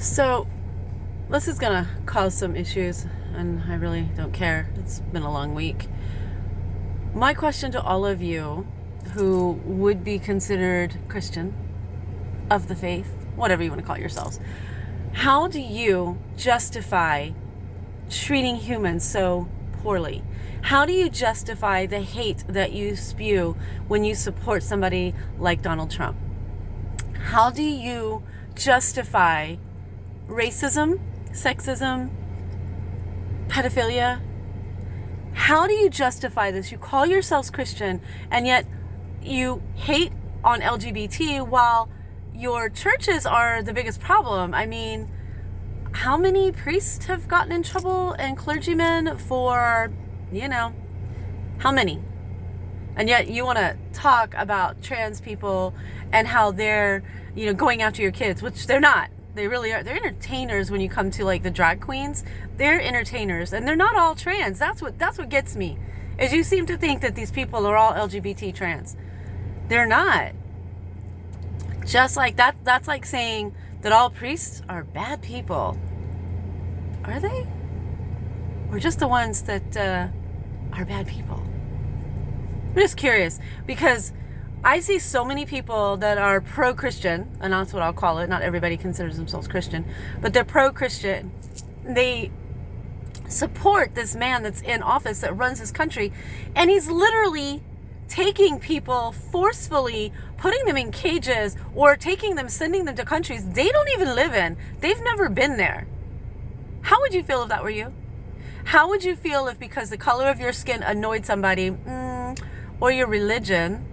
So, this is gonna cause some issues, and I really don't care. It's been a long week. My question to all of you who would be considered Christian, of the faith, whatever you want to call yourselves, how do you justify treating humans so poorly? How do you justify the hate that you spew when you support somebody like Donald Trump? How do you justify racism, sexism, pedophilia? How do you justify this? You call yourselves Christian, and yet you hate on LGBT while your churches are the biggest problem. I mean, how many priests have gotten in trouble and clergymen for, how many? And yet you want to talk about trans people and how they're, going after your kids, which they're not. They really are. They're entertainers when you come to like the drag queens. They're entertainers, and they're not all trans. That's what gets me, is you seem to think that these people are all LGBT trans. They're not. Just like that. That's like saying that all priests are bad people. Are they? Or just the ones that are bad people? I'm just curious, because I see so many people that are pro-Christian, and that's what I'll call it. Not everybody considers themselves Christian, but they're pro-Christian. They support this man that's in office that runs this country, and he's literally taking people forcefully, putting them in cages, or sending them to countries they don't even live in. They've never been there. How would you feel if that were you? How would you feel if, because the color of your skin annoyed somebody, or your religion?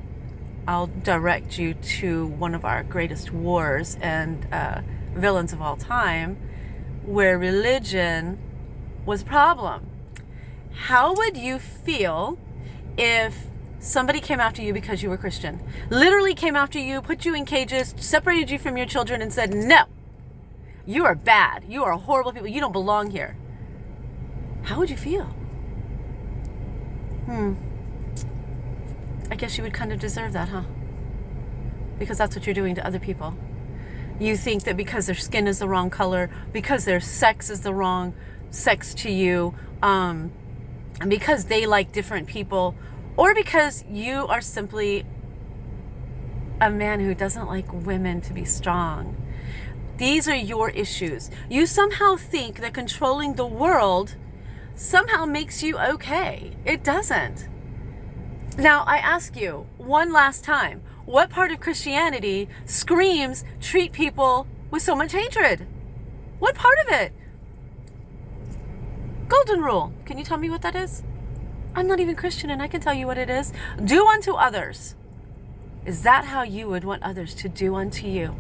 I'll direct you to one of our greatest wars and villains of all time, where religion was a problem. How would you feel if somebody came after you because you were Christian? Literally came after you, put you in cages, separated you from your children, and said, no, you are bad. You are horrible people. You don't belong here. How would you feel? I guess you would kind of deserve that, huh? Because that's what you're doing to other people. You think that because their skin is the wrong color, because their sex is the wrong sex to you, and because they like different people, or because you are simply a man who doesn't like women to be strong. These are your issues. You somehow think that controlling the world somehow makes you okay. It doesn't. Now, I ask you one last time, what part of Christianity screams treat people with so much hatred? What part of it? Golden rule. Can you tell me what that is? I'm not even Christian, and I can tell you what it is. Do unto others. Is that how you would want others to do unto you?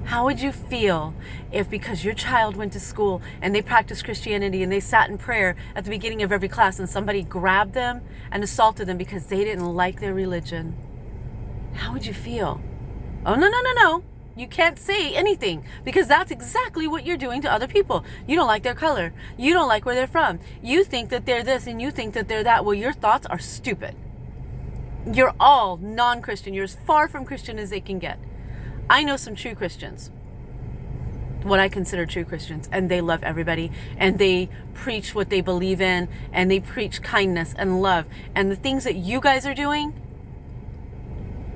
How would you feel if, because your child went to school and they practiced Christianity and they sat in prayer at the beginning of every class, and somebody grabbed them and assaulted them because they didn't like their religion? How would you feel? Oh, no. You can't say anything, because that's exactly what you're doing to other people. You don't like their color. You don't like where they're from. You think that they're this and you think that they're that. Well, your thoughts are stupid. You're all non-Christian. You're as far from Christian as they can get. I know some true Christians, what I consider true Christians, and they love everybody, and they preach what they believe in, and they preach kindness and love. And the things that you guys are doing,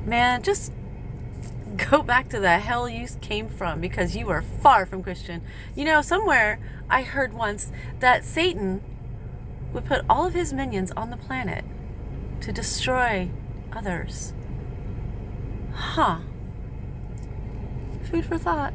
man, just go back to the hell you came from, because you are far from Christian. Somewhere I heard once that Satan would put all of his minions on the planet to destroy others. Huh. Food for thought.